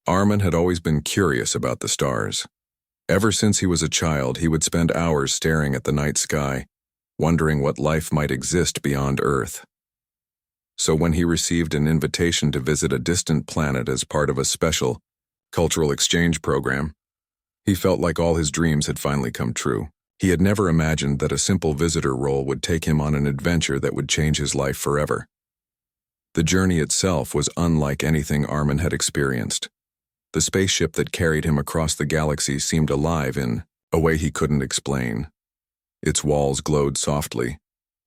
Armin had always been curious about the stars. Ever since he was a child, he would spend hours staring at the night sky, wondering what life might exist beyond Earth. So when he received an invitation to visit a distant planet as part of a special cultural exchange program, he felt like all his dreams had finally come true. He had never imagined that a simple visitor role would take him on an adventure that would change his life forever. The journey itself was unlike anything Armin had experienced. The spaceship that carried him across the galaxy seemed alive in a way he couldn't explain. Its walls glowed softly,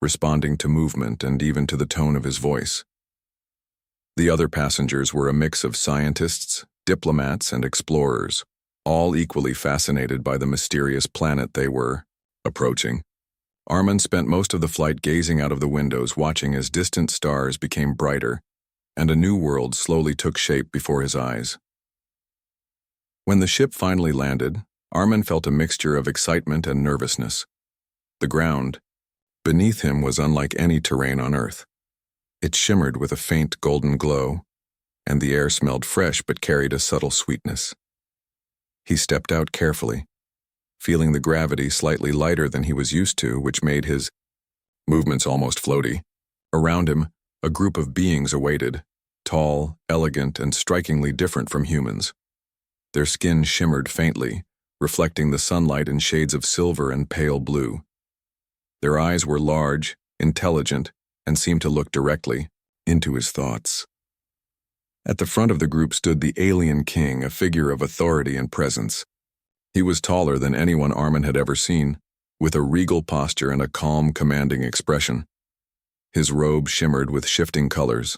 responding to movement and even to the tone of his voice. The other passengers were a mix of scientists, diplomats, and explorers, all equally fascinated by the mysterious planet they were approaching. Armin spent most of the flight gazing out of the windows, watching as distant stars became brighter, and a new world slowly took shape before his eyes. When the ship finally landed, Armin felt a mixture of excitement and nervousness. The ground beneath him was unlike any terrain on Earth. It shimmered with a faint golden glow, and the air smelled fresh but carried a subtle sweetness. He stepped out carefully, feeling the gravity slightly lighter than he was used to, which made his movements almost floaty. Around him, a group of beings awaited, tall, elegant, and strikingly different from humans. Their skin shimmered faintly, reflecting the sunlight in shades of silver and pale blue. Their eyes were large, intelligent, and seemed to look directly into his thoughts. At the front of the group stood the alien king, a figure of authority and presence. He was taller than anyone Armin had ever seen, with a regal posture and a calm, commanding expression. His robe shimmered with shifting colors,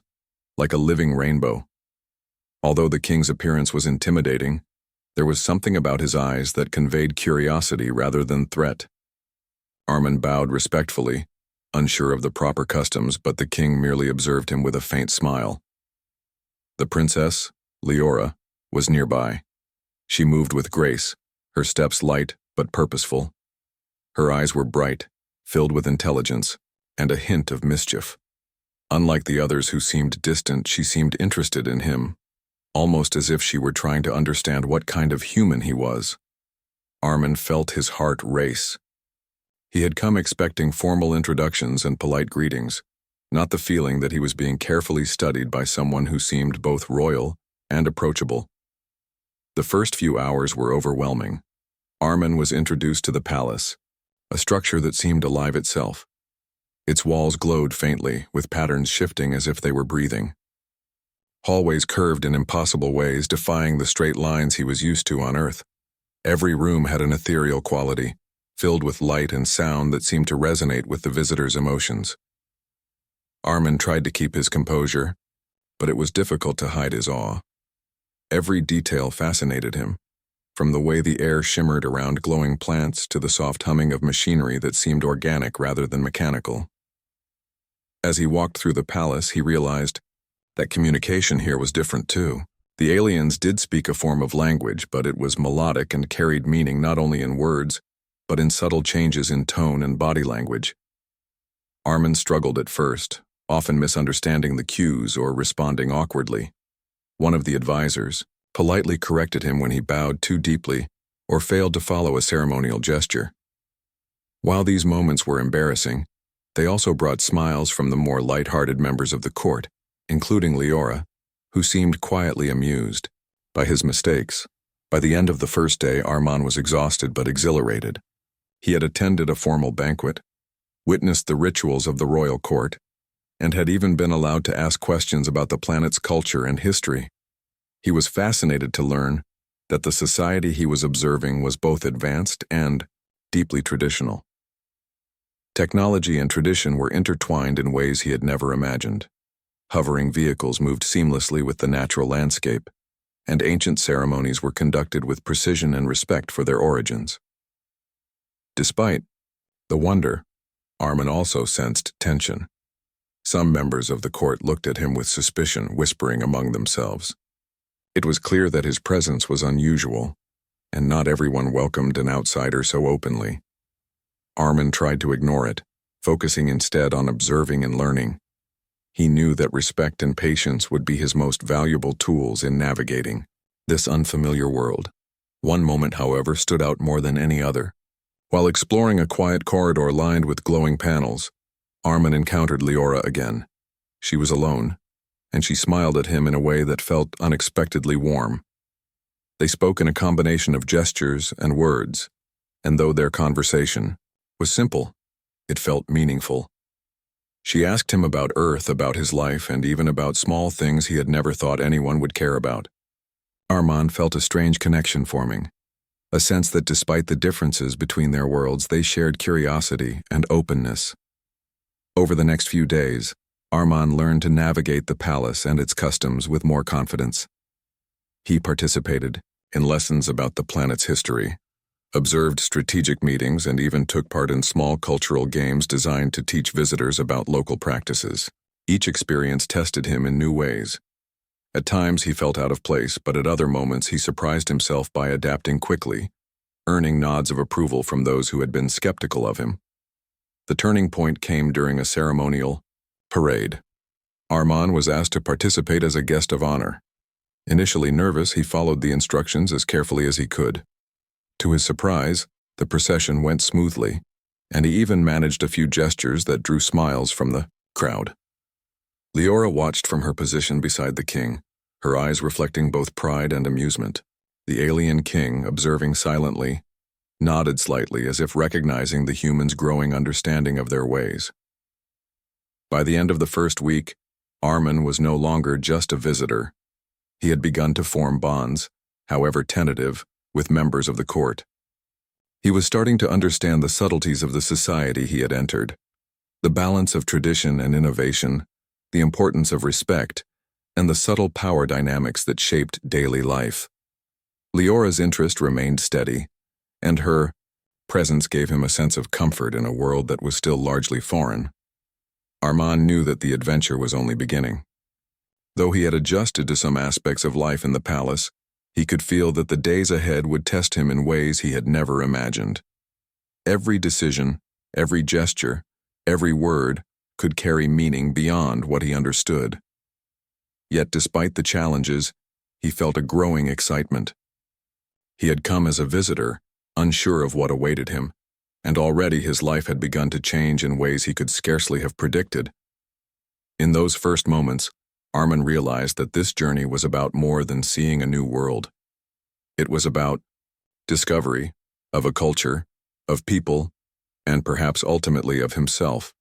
like a living rainbow. Although the king's appearance was intimidating, there was something about his eyes that conveyed curiosity rather than threat. Armin bowed respectfully, unsure of the proper customs, but the king merely observed him with a faint smile. The princess, Leora, was nearby. She moved with grace, her steps light but purposeful. Her eyes were bright, filled with intelligence, and a hint of mischief. Unlike the others who seemed distant, she seemed interested in him, almost as if she were trying to understand what kind of human he was. Armin felt his heart race. He had come expecting formal introductions and polite greetings, not the feeling that he was being carefully studied by someone who seemed both royal and approachable. The first few hours were overwhelming. Armin was introduced to the palace, a structure that seemed alive itself. Its walls glowed faintly, with patterns shifting as if they were breathing. Hallways curved in impossible ways, defying the straight lines he was used to on Earth. Every room had an ethereal quality, filled with light and sound that seemed to resonate with the visitor's emotions. Armin tried to keep his composure, but it was difficult to hide his awe. Every detail fascinated him, from the way the air shimmered around glowing plants to the soft humming of machinery that seemed organic rather than mechanical. As he walked through the palace, he realized that communication here was different too. The aliens did speak a form of language, but it was melodic and carried meaning not only in words, but in subtle changes in tone and body language. Armin struggled at first, often misunderstanding the cues or responding awkwardly. One of the advisors politely corrected him when he bowed too deeply or failed to follow a ceremonial gesture. While these moments were embarrassing, they also brought smiles from the more light-hearted members of the court, including Leora, who seemed quietly amused by his mistakes. By the end of the first day, Armin was exhausted but exhilarated. He had attended a formal banquet, witnessed the rituals of the royal court, and had even been allowed to ask questions about the planet's culture and history. He was fascinated to learn that the society he was observing was both advanced and deeply traditional. Technology and tradition were intertwined in ways he had never imagined. Hovering vehicles moved seamlessly with the natural landscape, and ancient ceremonies were conducted with precision and respect for their origins. Despite the wonder, Armin also sensed tension. Some members of the court looked at him with suspicion, whispering among themselves. It was clear that his presence was unusual, and not everyone welcomed an outsider so openly. Armin tried to ignore it, focusing instead on observing and learning. He knew that respect and patience would be his most valuable tools in navigating this unfamiliar world. One moment, however, stood out more than any other. While exploring a quiet corridor lined with glowing panels, Armin encountered Leora again. She was alone, and she smiled at him in a way that felt unexpectedly warm. They spoke in a combination of gestures and words, and though their conversation was simple, it felt meaningful. She asked him about Earth, about his life, and even about small things he had never thought anyone would care about. Armin felt a strange connection forming, a sense that despite the differences between their worlds, they shared curiosity and openness. Over the next few days, Armin learned to navigate the palace and its customs with more confidence. He participated in lessons about the planet's history, observed strategic meetings, and even took part in small cultural games designed to teach visitors about local practices. Each experience tested him in new ways. At times he felt out of place, but at other moments he surprised himself by adapting quickly, earning nods of approval from those who had been skeptical of him. The turning point came during a ceremonial parade. Armin was asked to participate as a guest of honor. Initially nervous, he followed the instructions as carefully as he could. To his surprise, the procession went smoothly, and he even managed a few gestures that drew smiles from the crowd. Leora watched from her position beside the king, her eyes reflecting both pride and amusement. The alien king, observing silently, nodded slightly as if recognizing the humans' growing understanding of their ways. By the end of the first week, Armin was no longer just a visitor. He had begun to form bonds, however tentative, with members of the court. He was starting to understand the subtleties of the society he had entered, the balance of tradition and innovation, the importance of respect, and the subtle power dynamics that shaped daily life. Leora's interest remained steady, and her presence gave him a sense of comfort in a world that was still largely foreign. Armin knew that the adventure was only beginning. Though he had adjusted to some aspects of life in the palace, he could feel that the days ahead would test him in ways he had never imagined. Every decision, every gesture, every word could carry meaning beyond what he understood. Yet despite the challenges, he felt a growing excitement. He had come as a visitor, unsure of what awaited him, and already his life had begun to change in ways he could scarcely have predicted. In those first moments, Armin realized that this journey was about more than seeing a new world. It was about discovery of a culture, of people, and perhaps ultimately of himself.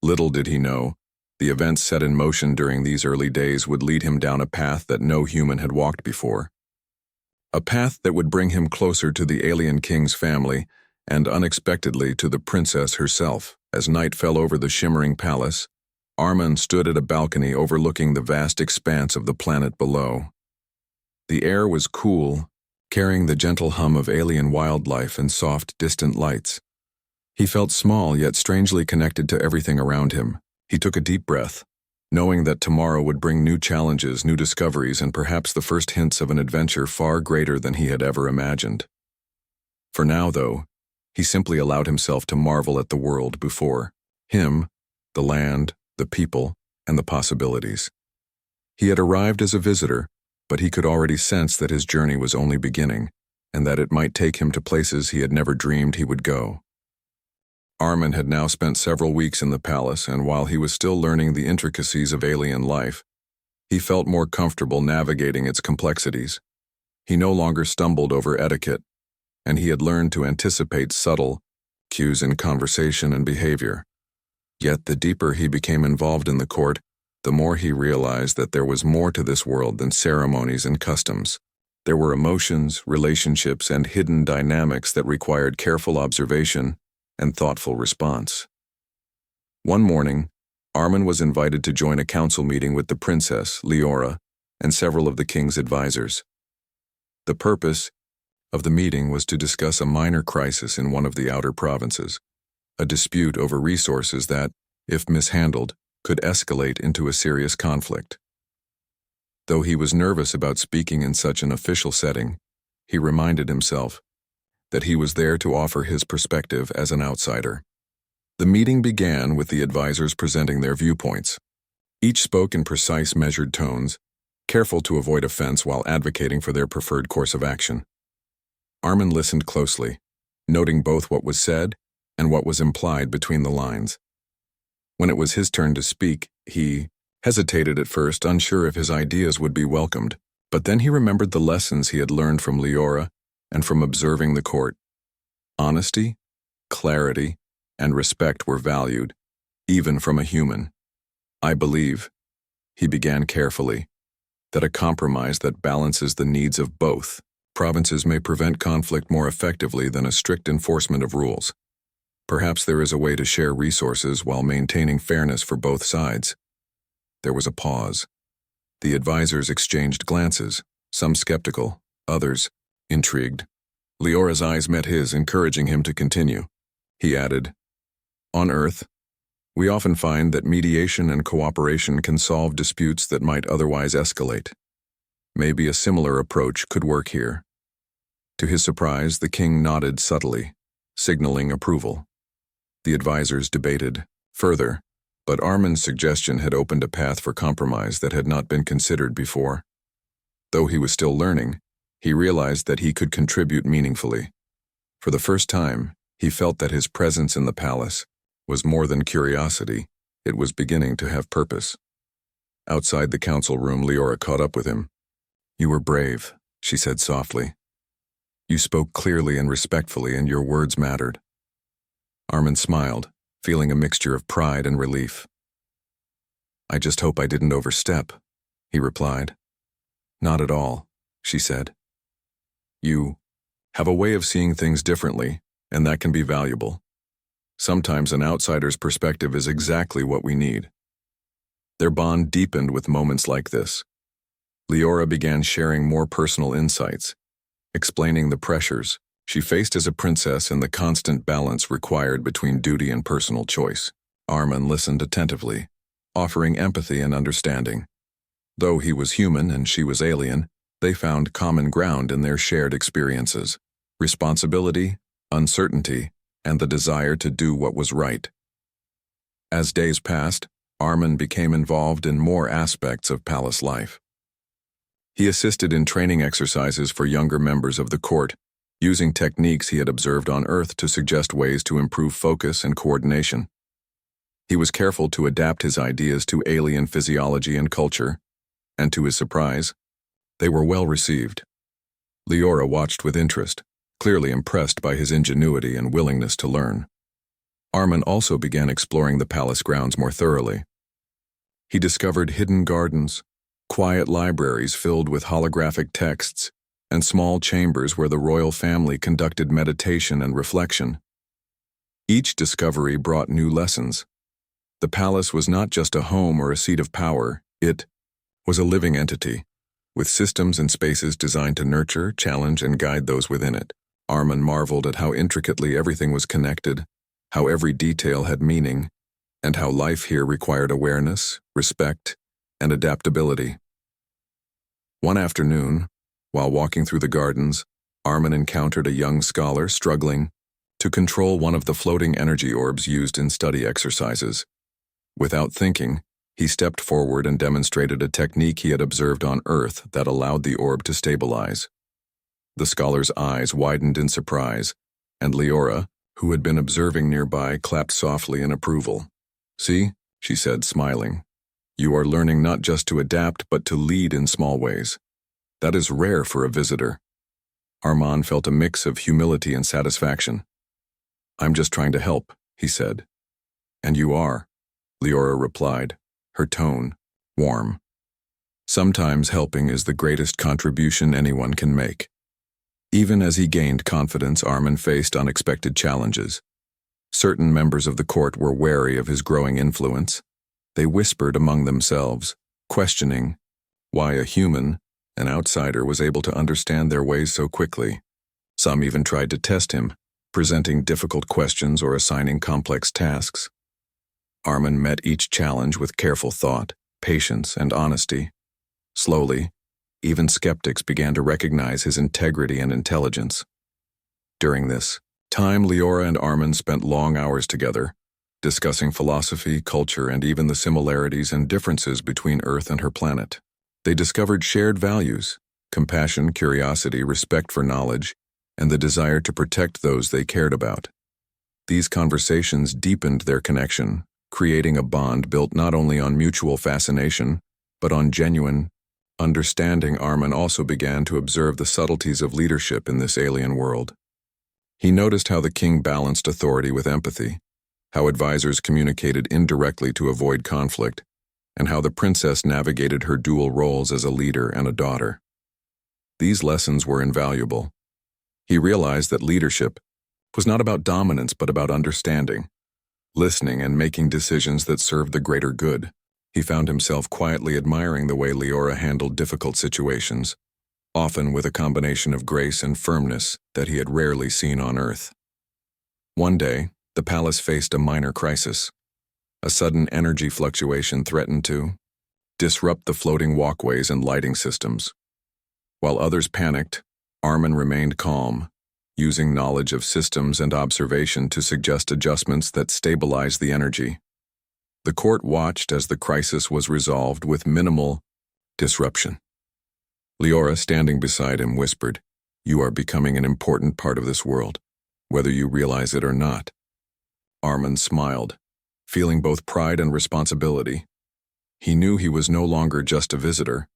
Little did he know, the events set in motion during these early days would lead him down a path that no human had walked before. A path that would bring him closer to the alien king's family and unexpectedly to the princess herself. As night fell over the shimmering palace, Armin stood at a balcony overlooking the vast expanse of the planet below. The air was cool, carrying the gentle hum of alien wildlife and soft, distant lights. He felt small yet strangely connected to everything around him. He took a deep breath, knowing that tomorrow would bring new challenges, new discoveries, and perhaps the first hints of an adventure far greater than he had ever imagined. For now, though, he simply allowed himself to marvel at the world before him, the land, the people, and the possibilities. He had arrived as a visitor, but he could already sense that his journey was only beginning, and that it might take him to places he had never dreamed he would go. Armin had now spent several weeks in the palace, and while he was still learning the intricacies of alien life, he felt more comfortable navigating its complexities. He no longer stumbled over etiquette, and he had learned to anticipate subtle cues in conversation and behavior. Yet the deeper he became involved in the court, the more he realized that there was more to this world than ceremonies and customs. There were emotions, relationships, and hidden dynamics that required careful observation and thoughtful response. One morning, Armin was invited to join a council meeting with the princess, Leora, and several of the king's advisors. The purpose of the meeting was to discuss a minor crisis in one of the outer provinces, a dispute over resources that, if mishandled, could escalate into a serious conflict. Though he was nervous about speaking in such an official setting, he reminded himself that he was there to offer his perspective as an outsider. The meeting began with the advisors presenting their viewpoints. Each spoke in precise, measured tones, careful to avoid offense while advocating for their preferred course of action. Armin listened closely, noting both what was said and what was implied between the lines. When it was his turn to speak, he hesitated at first, unsure if his ideas would be welcomed, but then he remembered the lessons he had learned from Leora and from observing the court. Honesty, clarity, and respect were valued, even from a human. I believe, he began carefully, that a compromise that balances the needs of both provinces may prevent conflict more effectively than a strict enforcement of rules. Perhaps there is a way to share resources while maintaining fairness for both sides. There was a pause. The advisors exchanged glances, some skeptical, others intrigued. Leora's eyes met his, encouraging him to continue. He added, "On Earth, we often find that mediation and cooperation can solve disputes that might otherwise escalate. Maybe a similar approach could work here." To his surprise, the king nodded subtly, signaling approval. The advisors debated further, but Armin's suggestion had opened a path for compromise that had not been considered before. Though he was still learning, he realized that he could contribute meaningfully. For the first time, he felt that his presence in the palace was more than curiosity, it was beginning to have purpose. Outside the council room, Leora caught up with him. "You were brave," she said softly. "You spoke clearly and respectfully, and your words mattered." Armin smiled, feeling a mixture of pride and relief. "I just hope I didn't overstep," he replied. "Not at all," she said. "You have a way of seeing things differently, and that can be valuable. Sometimes an outsider's perspective is exactly what we need." Their bond deepened with moments like this. Leora began sharing more personal insights, explaining the pressures she faced as a princess and the constant balance required between duty and personal choice. Armin listened attentively, offering empathy and understanding. Though he was human and she was alien, they found common ground in their shared experiences: responsibility, uncertainty, and the desire to do what was right. As days passed, Armin became involved in more aspects of palace life. He assisted in training exercises for younger members of the court, using techniques he had observed on Earth to suggest ways to improve focus and coordination. He was careful to adapt his ideas to alien physiology and culture, and to his surprise, they were well received. Leora watched with interest, clearly impressed by his ingenuity and willingness to learn. Armin also began exploring the palace grounds more thoroughly. He discovered hidden gardens, quiet libraries filled with holographic texts, and small chambers where the royal family conducted meditation and reflection. Each discovery brought new lessons. The palace was not just a home or a seat of power, it was a living entity, with systems and spaces designed to nurture, challenge, and guide those within it. Armin marveled at how intricately everything was connected, how every detail had meaning, and how life here required awareness, respect, and adaptability. One afternoon, while walking through the gardens, Armin encountered a young scholar struggling to control one of the floating energy orbs used in study exercises. Without thinking, he stepped forward and demonstrated a technique he had observed on Earth that allowed the orb to stabilize. The scholar's eyes widened in surprise, and Leora, who had been observing nearby, clapped softly in approval. "See," she said, smiling, "you are learning not just to adapt but to lead in small ways. That is rare for a visitor." Armin felt a mix of humility and satisfaction. "I'm just trying to help," he said. "And you are," Leora replied, her tone warm. "Sometimes helping is the greatest contribution anyone can make." Even as he gained confidence, Armin faced unexpected challenges. Certain members of the court were wary of his growing influence. They whispered among themselves, questioning why a human, an outsider, was able to understand their ways so quickly. Some even tried to test him, presenting difficult questions or assigning complex tasks. Armin met each challenge with careful thought, patience, and honesty. Slowly, even skeptics began to recognize his integrity and intelligence. During this time, Leora and Armin spent long hours together, discussing philosophy, culture, and even the similarities and differences between Earth and her planet. They discovered shared values: compassion, curiosity, respect for knowledge, and the desire to protect those they cared about. These conversations deepened their connection, creating a bond built not only on mutual fascination, but on genuine understanding. Armin also began to observe the subtleties of leadership in this alien world. He noticed how the king balanced authority with empathy, how advisors communicated indirectly to avoid conflict, and how the princess navigated her dual roles as a leader and a daughter. These lessons were invaluable. He realized that leadership was not about dominance but about understanding, listening, and making decisions that served the greater good. He found himself quietly admiring the way Leora handled difficult situations, often with a combination of grace and firmness that he had rarely seen on Earth. One day, the palace faced a minor crisis. A sudden energy fluctuation threatened to disrupt the floating walkways and lighting systems. While others panicked, Armin remained calm, using knowledge of systems and observation to suggest adjustments that stabilized the energy. The court watched as the crisis was resolved with minimal disruption. Leora, standing beside him, whispered, "You are becoming an important part of this world, whether you realize it or not." Armin smiled, feeling both pride and responsibility. He knew he was no longer just a visitor.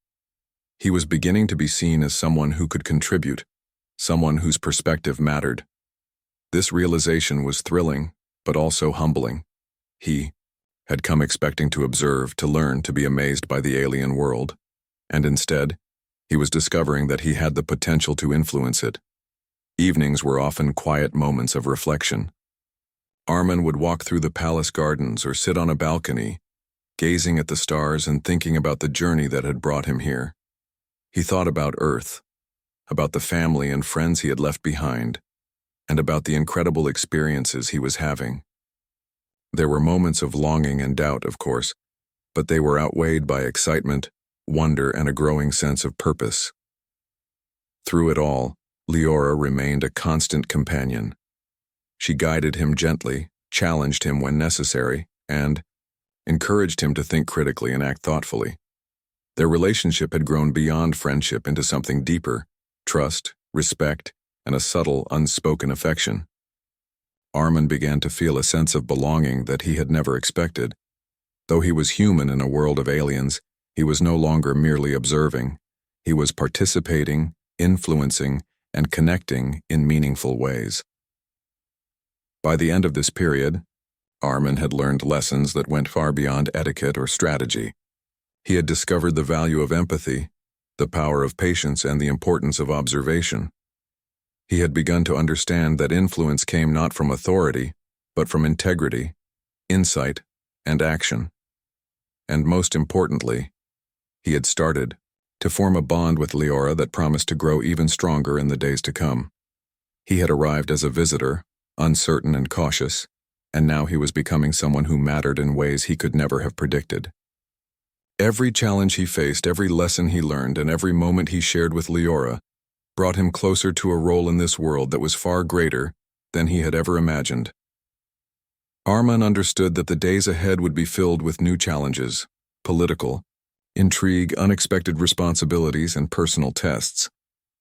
He was beginning to be seen as someone who could contribute, someone whose perspective mattered. This realization was thrilling, but also humbling. He had come expecting to observe, to learn, to be amazed by the alien world, and instead, he was discovering that he had the potential to influence it. Evenings were often quiet moments of reflection. Armin would walk through the palace gardens or sit on a balcony, gazing at the stars and thinking about the journey that had brought him here. He thought about Earth, about the family and friends he had left behind, and about the incredible experiences he was having. There were moments of longing and doubt, of course, but they were outweighed by excitement, wonder, and a growing sense of purpose. Through it all, Leora remained a constant companion. She guided him gently, challenged him when necessary, and encouraged him to think critically and act thoughtfully. Their relationship had grown beyond friendship into something deeper: trust, respect, and a subtle, unspoken affection. Armin began to feel a sense of belonging that he had never expected. Though he was human in a world of aliens, he was no longer merely observing. He was participating, influencing, and connecting in meaningful ways. By the end of this period, Armin had learned lessons that went far beyond etiquette or strategy. He had discovered the value of empathy, the power of patience, and the importance of observation. He had begun to understand that influence came not from authority, but from integrity, insight, and action. And most importantly, he had started to form a bond with Leora that promised to grow even stronger in the days to come. He had arrived as a visitor, uncertain and cautious, and now he was becoming someone who mattered in ways he could never have predicted. Every challenge he faced, every lesson he learned, and every moment he shared with Leora brought him closer to a role in this world that was far greater than he had ever imagined. Armin understood that the days ahead would be filled with new challenges: political, intrigue, unexpected responsibilities, and personal tests.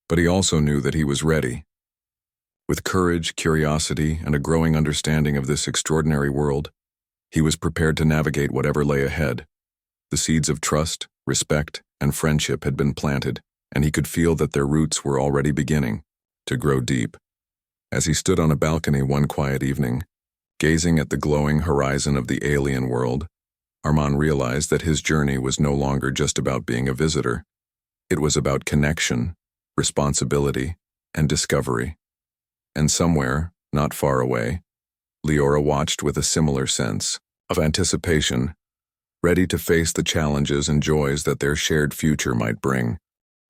But he also knew that he was ready. With courage, curiosity, and a growing understanding of this extraordinary world, he was prepared to navigate whatever lay ahead. The seeds of trust, respect, and friendship had been planted, and he could feel that their roots were already beginning to grow deep. As he stood on a balcony one quiet evening, gazing at the glowing horizon of the alien world, Armin realized that his journey was no longer just about being a visitor. It was about connection, responsibility, and discovery. And somewhere, not far away, Leora watched with a similar sense of anticipation, ready to face the challenges and joys that their shared future might bring.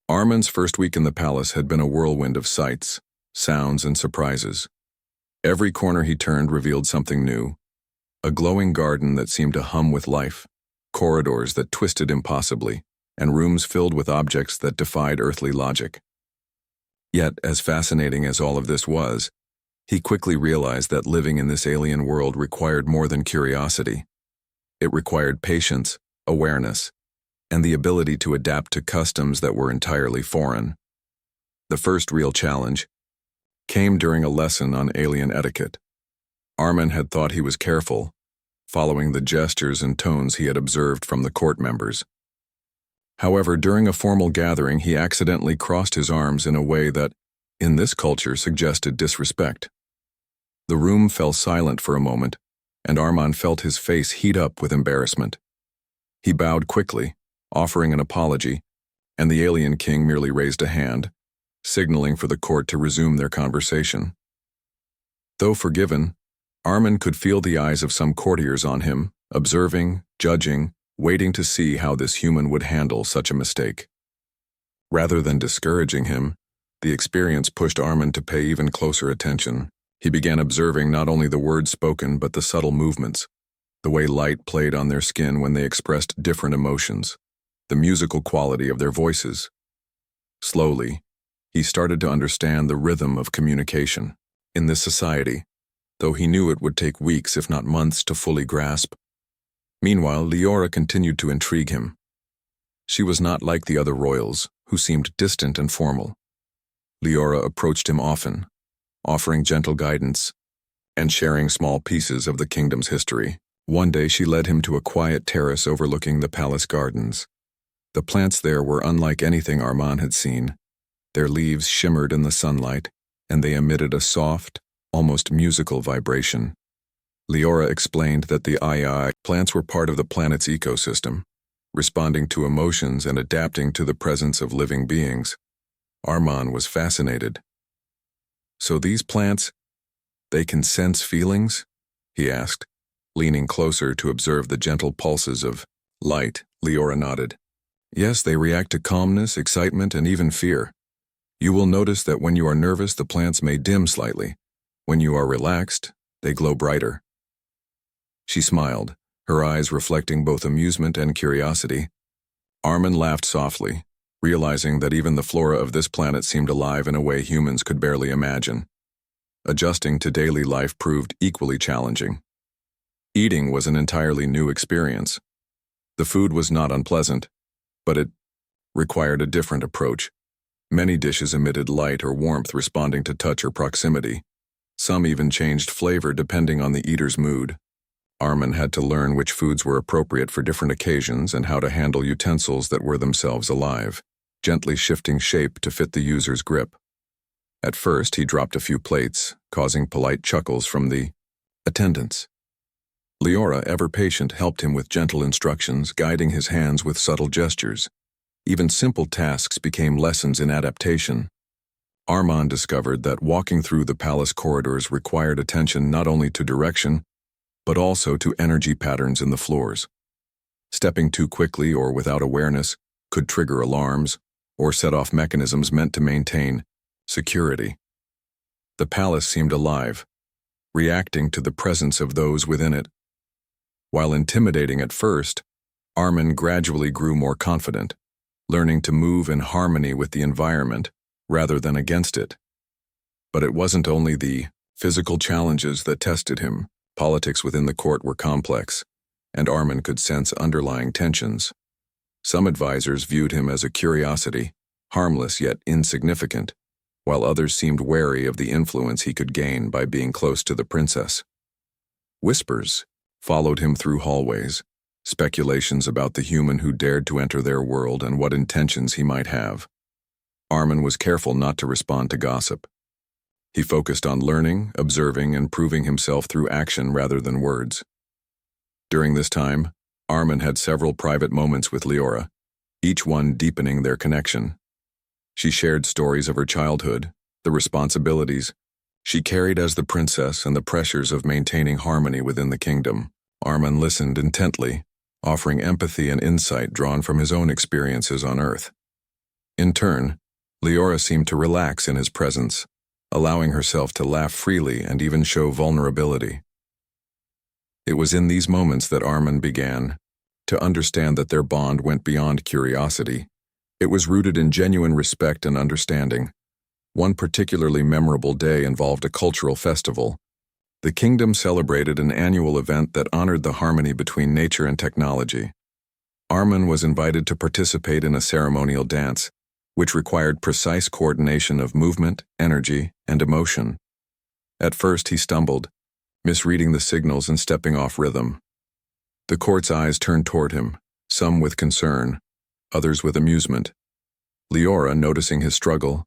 Armin's first week in the palace had been a whirlwind of sights, sounds, and surprises. Every corner he turned revealed something new: a glowing garden that seemed to hum with life, corridors that twisted impossibly, and rooms filled with objects that defied earthly logic. Yet, as fascinating as all of this was, he quickly realized that living in this alien world required more than curiosity. It required patience, awareness, and the ability to adapt to customs that were entirely foreign. The first real challenge came during a lesson on alien etiquette. Armin had thought he was careful, following the gestures and tones he had observed from the court members. However, during a formal gathering, he accidentally crossed his arms in a way that, in this culture, suggested disrespect. The room fell silent for a moment, and Armin felt his face heat up with embarrassment. He bowed quickly, offering an apology, and the alien king merely raised a hand, signaling for the court to resume their conversation. Though forgiven, Armin could feel the eyes of some courtiers on him, observing, judging, waiting to see how this human would handle such a mistake. Rather than discouraging him, the experience pushed Armin to pay even closer attention. He began observing not only the words spoken but the subtle movements, the way light played on their skin when they expressed different emotions, the musical quality of their voices. Slowly, he started to understand the rhythm of communication. In this society, though he knew it would take weeks if not months to fully grasp. Meanwhile, Leora continued to intrigue him. She was not like the other royals, who seemed distant and formal. Leora approached him often, offering gentle guidance and sharing small pieces of the kingdom's history. One day she led him to a quiet terrace overlooking the palace gardens. The plants there were unlike anything Armin had seen. Their leaves shimmered in the sunlight, and they emitted a soft, almost musical vibration. Leora explained that the II plants were part of the planet's ecosystem, responding to emotions and adapting to the presence of living beings. Armin was fascinated. "So these plants, they can sense feelings?" he asked, leaning closer to observe the gentle pulses of light. Leora nodded. "Yes, they react to calmness, excitement, and even fear. You will notice that when you are nervous, the plants may dim slightly. When you are relaxed, they glow brighter." She smiled, her eyes reflecting both amusement and curiosity. Armin laughed softly, realizing that even the flora of this planet seemed alive in a way humans could barely imagine. Adjusting to daily life proved equally challenging. Eating was an entirely new experience. The food was not unpleasant, but it required a different approach. Many dishes emitted light or warmth responding to touch or proximity. Some even changed flavor depending on the eater's mood. Armin had to learn which foods were appropriate for different occasions and how to handle utensils that were themselves alive, gently shifting shape to fit the user's grip. At first, he dropped a few plates, causing polite chuckles from the attendants. Leora, ever patient, helped him with gentle instructions, guiding his hands with subtle gestures. Even simple tasks became lessons in adaptation. Armin discovered that walking through the palace corridors required attention not only to direction, but also to energy patterns in the floors. Stepping too quickly or without awareness could trigger alarms or set off mechanisms meant to maintain security. The palace seemed alive, reacting to the presence of those within it. While intimidating at first, Armin gradually grew more confident, learning to move in harmony with the environment rather than against it. But it wasn't only the physical challenges that tested him. Politics within the court were complex, and Armin could sense underlying tensions. Some advisors viewed him as a curiosity, harmless yet insignificant, while others seemed wary of the influence he could gain by being close to the princess. Whispers followed him through hallways, speculations about the human who dared to enter their world and what intentions he might have. Armin was careful not to respond to gossip. He focused on learning, observing, and proving himself through action rather than words. During this time, Armin had several private moments with Leora, each one deepening their connection. She shared stories of her childhood, the responsibilities she carried as the princess, and the pressures of maintaining harmony within the kingdom. Armin listened intently, offering empathy and insight drawn from his own experiences on Earth. In turn, Leora seemed to relax in his presence, allowing herself to laugh freely and even show vulnerability. It was in these moments that Armin began to understand that their bond went beyond curiosity. It was rooted in genuine respect and understanding. One particularly memorable day involved a cultural festival. The kingdom celebrated an annual event that honored the harmony between nature and technology. Armin was invited to participate in a ceremonial dance, which required precise coordination of movement, energy, and emotion. At first he stumbled, misreading the signals and stepping off rhythm. The court's eyes turned toward him, some with concern, others with amusement. Leora, noticing his struggle,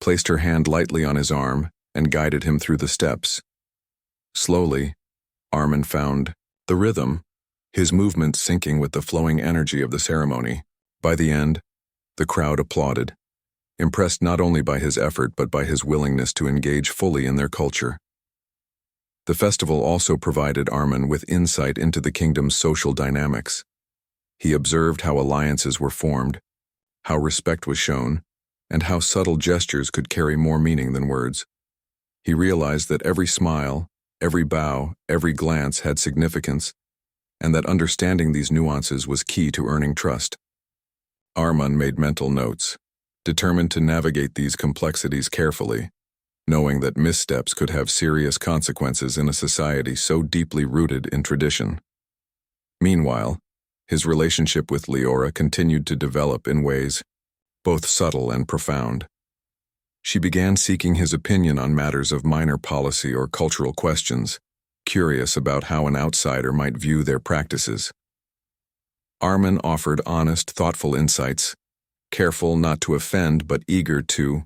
placed her hand lightly on his arm and guided him through the steps. Slowly, Armin found the rhythm, his movements syncing with the flowing energy of the ceremony. By the end, the crowd applauded, impressed not only by his effort but by his willingness to engage fully in their culture. The festival also provided Armin with insight into the kingdom's social dynamics. He observed how alliances were formed, how respect was shown, and how subtle gestures could carry more meaning than words. He realized that every smile, every bow, every glance had significance, and that understanding these nuances was key to earning trust. Armin made mental notes, determined to navigate these complexities carefully, knowing that missteps could have serious consequences in a society so deeply rooted in tradition. Meanwhile, his relationship with Leora continued to develop in ways both subtle and profound. She began seeking his opinion on matters of minor policy or cultural questions, curious about how an outsider might view their practices. Armin offered honest, thoughtful insights, careful not to offend but eager to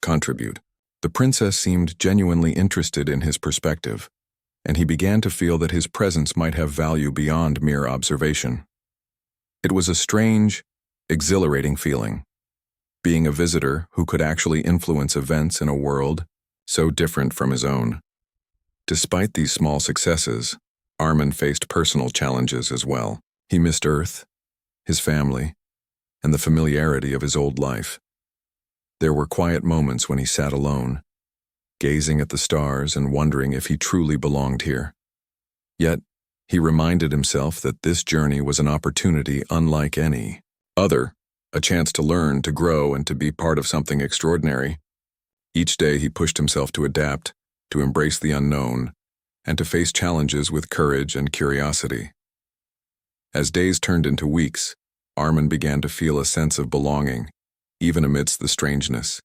contribute. The princess seemed genuinely interested in his perspective, and he began to feel that his presence might have value beyond mere observation. It was a strange, exhilarating feeling, being a visitor who could actually influence events in a world so different from his own. Despite these small successes, Armin faced personal challenges as well. He missed Earth, his family, and the familiarity of his old life. There were quiet moments when he sat alone, gazing at the stars and wondering if he truly belonged here. Yet, he reminded himself that this journey was an opportunity unlike any other, a chance to learn, to grow, and to be part of something extraordinary. Each day he pushed himself to adapt, to embrace the unknown, and to face challenges with courage and curiosity. As days turned into weeks, Armin began to feel a sense of belonging, even amidst the strangeness.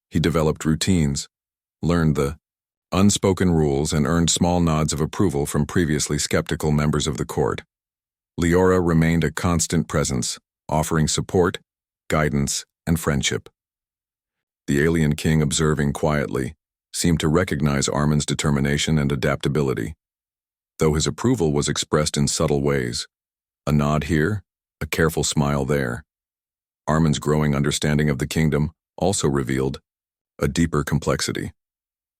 He developed routines, learned the unspoken rules, and earned small nods of approval from previously skeptical members of the court. Leora remained a constant presence, offering support, guidance, and friendship. The alien king, observing quietly, seemed to recognize Armin's determination and adaptability, though his approval was expressed in subtle ways. A nod here, a careful smile there. Armin's growing understanding of the kingdom also revealed a deeper complexity.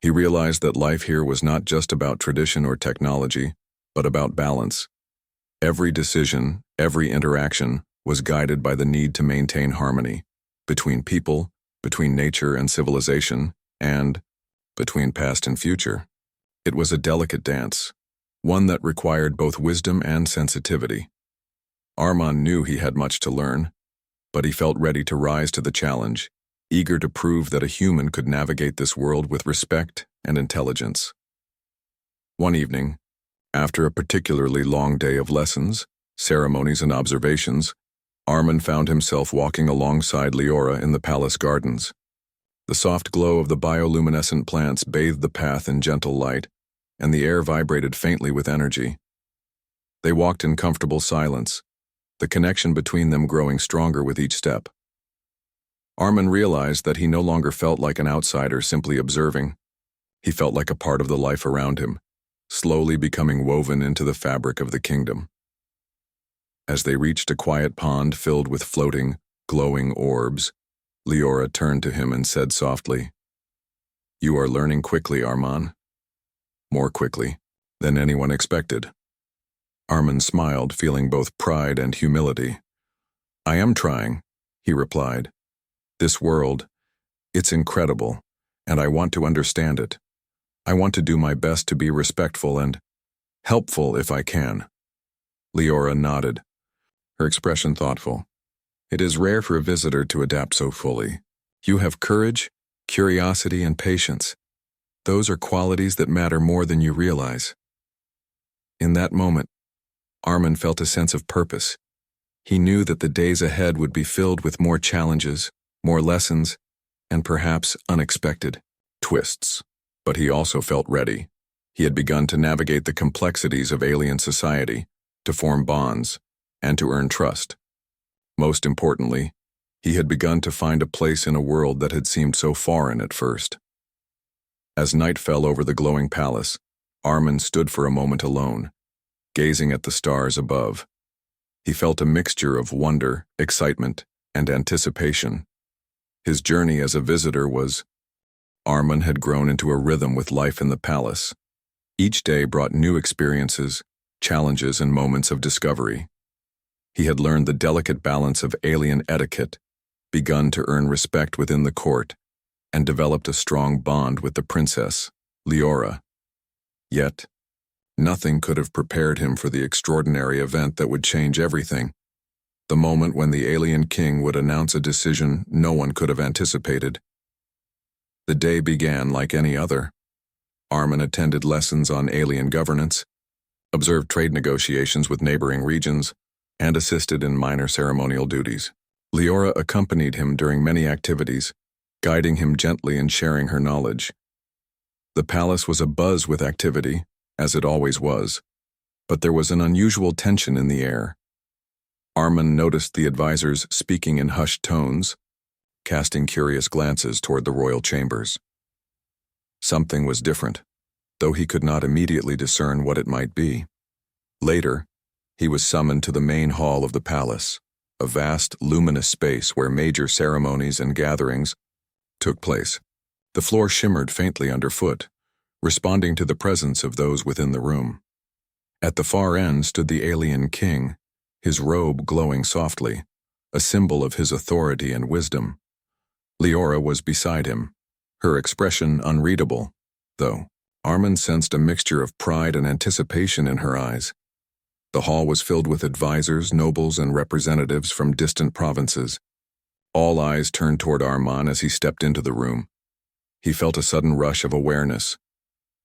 He realized that life here was not just about tradition or technology, but about balance. Every decision, every interaction was guided by the need to maintain harmony between people, between nature and civilization, and between past and future. It was a delicate dance, one that required both wisdom and sensitivity. Armin knew he had much to learn, but he felt ready to rise to the challenge, eager to prove that a human could navigate this world with respect and intelligence. One evening, after a particularly long day of lessons, ceremonies, and observations, Armin found himself walking alongside Leora in the palace gardens. The soft glow of the bioluminescent plants bathed the path in gentle light, and the air vibrated faintly with energy. They walked in comfortable silence, the connection between them growing stronger with each step. Armin realized that he no longer felt like an outsider simply observing. He felt like a part of the life around him, slowly becoming woven into the fabric of the kingdom. As they reached a quiet pond filled with floating, glowing orbs, Leora turned to him and said softly, "You are learning quickly, Armin. More quickly than anyone expected." Armin smiled, feeling both pride and humility. "I am trying," he replied. "This world, it's incredible, and I want to understand it. I want to do my best to be respectful and helpful if I can." Leora nodded, her expression thoughtful. "It is rare for a visitor to adapt so fully. You have courage, curiosity, and patience. Those are qualities that matter more than you realize." In that moment, Armin felt a sense of purpose. He knew that the days ahead would be filled with more challenges, more lessons, and perhaps unexpected twists. But he also felt ready. He had begun to navigate the complexities of alien society, to form bonds, and to earn trust. Most importantly, he had begun to find a place in a world that had seemed so foreign at first. As night fell over the glowing palace, Armin stood for a moment alone, gazing at the stars above. He felt a mixture of wonder, excitement, and anticipation. His journey as a visitor was... Armin had grown into a rhythm with life in the palace. Each day brought new experiences, challenges, and moments of discovery. He had learned the delicate balance of alien etiquette, begun to earn respect within the court, and developed a strong bond with the princess, Leora. Yet, nothing could have prepared him for the extraordinary event that would change everything. The moment when the alien king would announce a decision no one could have anticipated. The day began like any other. Armin attended lessons on alien governance, observed trade negotiations with neighboring regions, and assisted in minor ceremonial duties. Leora accompanied him during many activities, guiding him gently and sharing her knowledge. The palace was abuzz with activity, as it always was, but there was an unusual tension in the air. Armin noticed the advisors speaking in hushed tones, casting curious glances toward the royal chambers. Something was different, though he could not immediately discern what it might be. Later, he was summoned to the main hall of the palace, a vast, luminous space where major ceremonies and gatherings took place. The floor shimmered faintly underfoot, responding to the presence of those within the room. At the far end stood the alien king, his robe glowing softly, a symbol of his authority and wisdom. Leora was beside him, her expression unreadable, though Armin sensed a mixture of pride and anticipation in her eyes. The hall was filled with advisors, nobles, and representatives from distant provinces. All eyes turned toward Armin as he stepped into the room. He felt a sudden rush of awareness.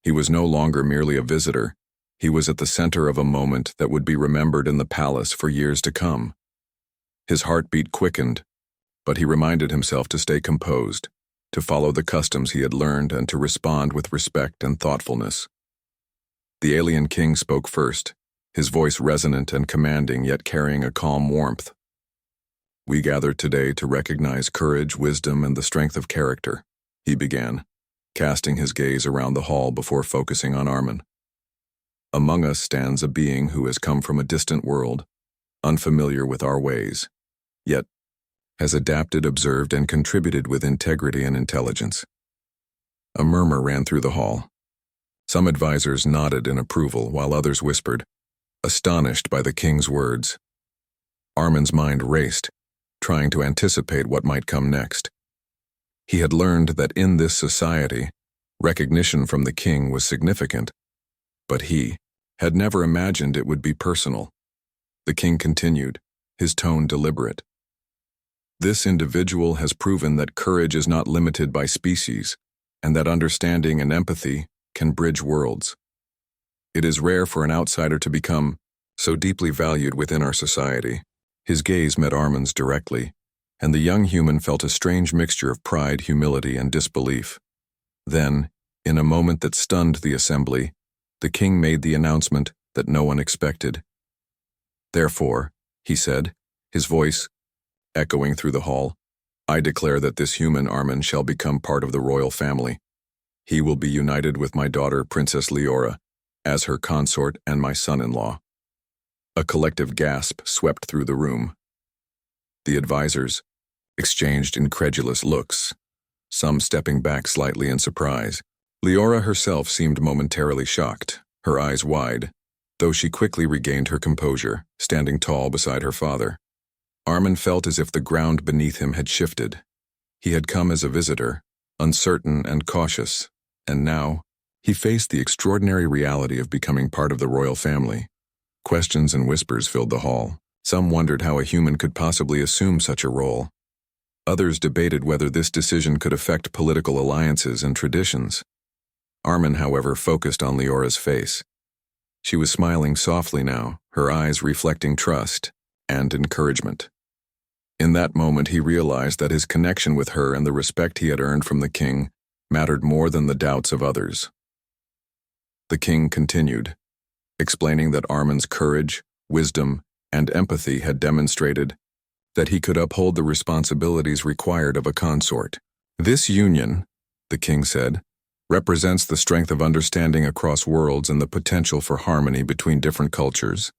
He was no longer merely a visitor. He was at the center of a moment that would be remembered in the palace for years to come. His heartbeat quickened, but he reminded himself to stay composed, to follow the customs he had learned, and to respond with respect and thoughtfulness. The alien king spoke first, his voice resonant and commanding, yet carrying a calm warmth. "We gathered today to recognize courage, wisdom, and the strength of character," he began, casting his gaze around the hall before focusing on Armin. "Among us stands a being who has come from a distant world, unfamiliar with our ways, yet has adapted, observed, and contributed with integrity and intelligence." A murmur ran through the hall. Some advisors nodded in approval, while others whispered, astonished by the king's words. Armin's mind raced, trying to anticipate what might come next. He had learned that in this society, recognition from the king was significant, but he had never imagined it would be personal. The king continued, his tone deliberate. "This individual has proven that courage is not limited by species, and that understanding and empathy can bridge worlds. It is rare for an outsider to become so deeply valued within our society." His gaze met Armin's directly, and the young human felt a strange mixture of pride, humility, and disbelief. Then, in a moment that stunned the assembly, the king made the announcement that no one expected. "Therefore," he said, his voice echoing through the hall, "I declare that this human Armin shall become part of the royal family. He will be united with my daughter, Princess Leora, as her consort and my son-in-law." A collective gasp swept through the room. The advisors exchanged incredulous looks, some stepping back slightly in surprise. Leora herself seemed momentarily shocked, her eyes wide, though she quickly regained her composure, standing tall beside her father. Armin felt as if the ground beneath him had shifted. He had come as a visitor, uncertain and cautious, and now he faced the extraordinary reality of becoming part of the royal family. Questions and whispers filled the hall. Some wondered how a human could possibly assume such a role. Others debated whether this decision could affect political alliances and traditions. Armin, however, focused on Leora's face. She was smiling softly now, her eyes reflecting trust, and encouragement. In that moment, he realized that his connection with her and the respect he had earned from the king mattered more than the doubts of others. The king continued, explaining that Armin's courage, wisdom, and empathy had demonstrated that he could uphold the responsibilities required of a consort. This union, the king said, represents the strength of understanding across worlds and the potential for harmony between different cultures.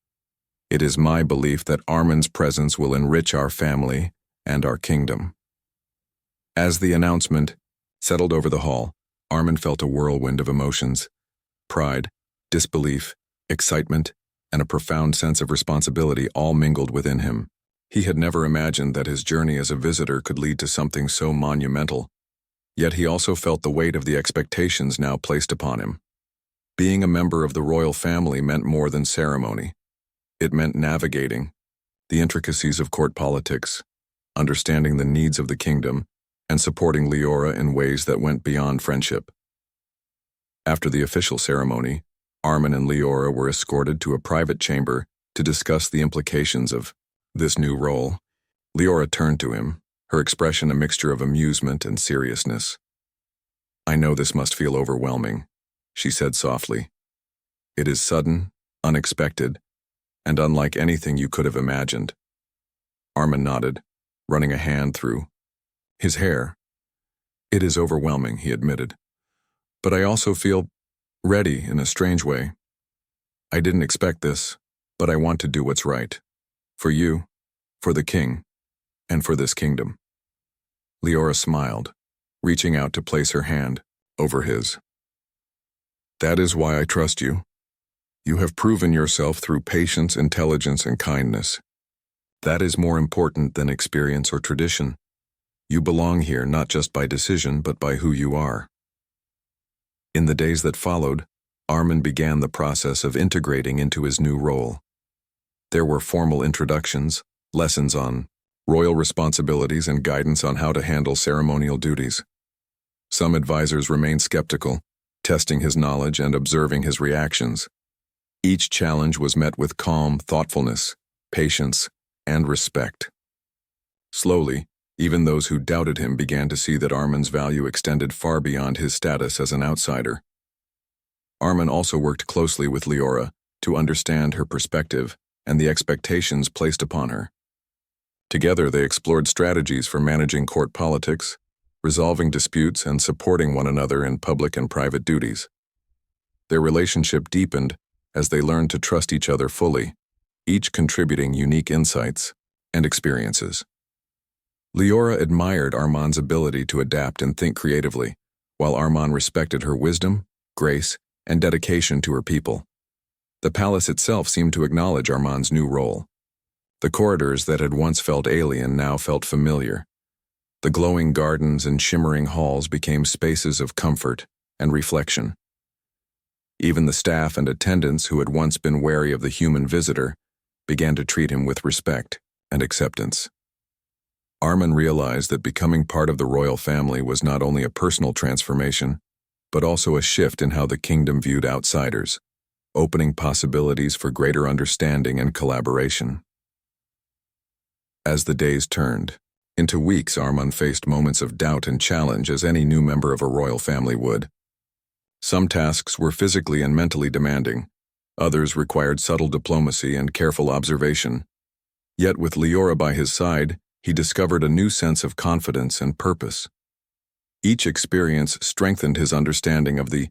It is my belief that Armin's presence will enrich our family and our kingdom. As the announcement settled over the hall, Armin felt a whirlwind of emotions: pride, disbelief, excitement, and a profound sense of responsibility all mingled within him. He had never imagined that his journey as a visitor could lead to something so monumental, yet he also felt the weight of the expectations now placed upon him. Being a member of the royal family meant more than ceremony. It meant navigating the intricacies of court politics, understanding the needs of the kingdom, and supporting Leora in ways that went beyond friendship. After the official ceremony, Armin and Leora were escorted to a private chamber to discuss the implications of this new role. Leora turned to him, her expression a mixture of amusement and seriousness. "I know this must feel overwhelming," she said softly. "It is sudden, unexpected, and unlike anything you could have imagined." Armin nodded, running a hand through his hair. "It is overwhelming," he admitted. "But I also feel ready in a strange way. I didn't expect this, but I want to do what's right. For you, for the king, and for this kingdom." Leora smiled, reaching out to place her hand over his. "That is why I trust you. You have proven yourself through patience, intelligence, and kindness. That is more important than experience or tradition. You belong here not just by decision, but by who you are." In the days that followed, Armin began the process of integrating into his new role. There were formal introductions, lessons on royal responsibilities, and guidance on how to handle ceremonial duties. Some advisors remained skeptical, testing his knowledge and observing his reactions. Each challenge was met with calm thoughtfulness, patience, and respect. Slowly, even those who doubted him began to see that Armin's value extended far beyond his status as an outsider. Armin also worked closely with Leora to understand her perspective and the expectations placed upon her. Together, they explored strategies for managing court politics, resolving disputes, and supporting one another in public and private duties. Their relationship deepened as they learned to trust each other fully, each contributing unique insights and experiences. Leora admired Armin's ability to adapt and think creatively, while Armin respected her wisdom, grace, and dedication to her people. The palace itself seemed to acknowledge Armin's new role. The corridors that had once felt alien now felt familiar. The glowing gardens and shimmering halls became spaces of comfort and reflection. Even the staff and attendants who had once been wary of the human visitor began to treat him with respect and acceptance. Armin realized that becoming part of the royal family was not only a personal transformation, but also a shift in how the kingdom viewed outsiders, opening possibilities for greater understanding and collaboration. As the days turned into weeks, Armin faced moments of doubt and challenge as any new member of a royal family would. Some tasks were physically and mentally demanding, others required subtle diplomacy and careful observation. Yet with Leora by his side, he discovered a new sense of confidence and purpose. Each experience strengthened his understanding of the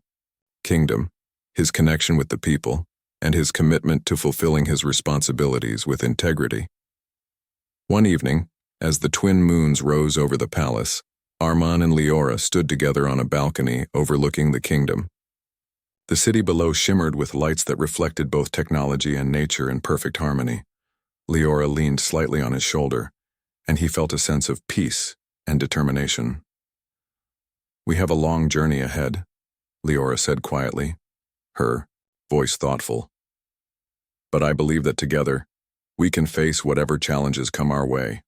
kingdom, his connection with the people, and his commitment to fulfilling his responsibilities with integrity. One evening, as the twin moons rose over the palace, Armin and Leora stood together on a balcony overlooking the kingdom. The city below shimmered with lights that reflected both technology and nature in perfect harmony. Leora leaned slightly on his shoulder, and he felt a sense of peace and determination. "We have a long journey ahead," Leora said quietly, her voice thoughtful. "But I believe that together, we can face whatever challenges come our way."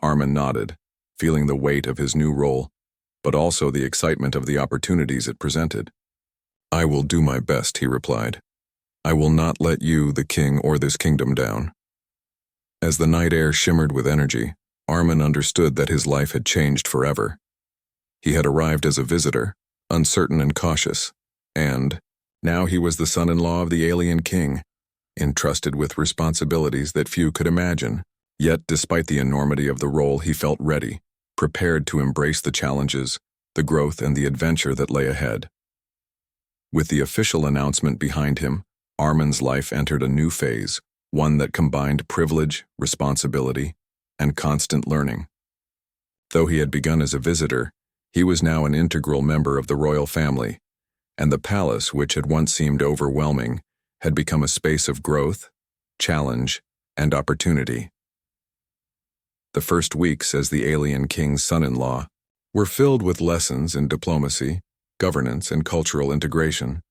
Armin nodded, feeling the weight of his new role, but also the excitement of the opportunities it presented. "I will do my best," he replied. "I will not let you, the king, or this kingdom down." As the night air shimmered with energy, Armin understood that his life had changed forever. He had arrived as a visitor, uncertain and cautious, and now he was the son-in-law of the alien king, entrusted with responsibilities that few could imagine. Yet, despite the enormity of the role, he felt ready, prepared to embrace the challenges, the growth, and the adventure that lay ahead. With the official announcement behind him, Armin's life entered a new phase, one that combined privilege, responsibility, and constant learning. Though he had begun as a visitor, he was now an integral member of the royal family, and the palace, which had once seemed overwhelming, had become a space of growth, challenge, and opportunity. The first weeks as the alien king's son-in-law were filled with lessons in diplomacy, governance, and cultural integration.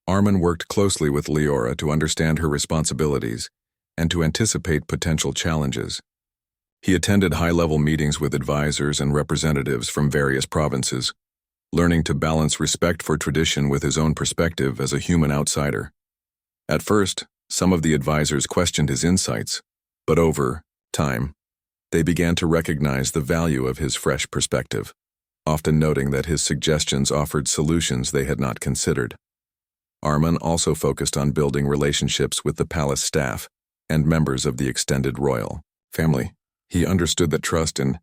Armin worked closely with Leora to understand her responsibilities and to anticipate potential challenges. He attended high-level meetings with advisors and representatives from various provinces, learning to balance respect for tradition with his own perspective as a human outsider. At first, some of the advisors questioned his insights, but over time, they began to recognize the value of his fresh perspective, often noting that his suggestions offered solutions they had not considered. Armin also focused on building relationships with the palace staff and members of the extended royal family. He understood that trust and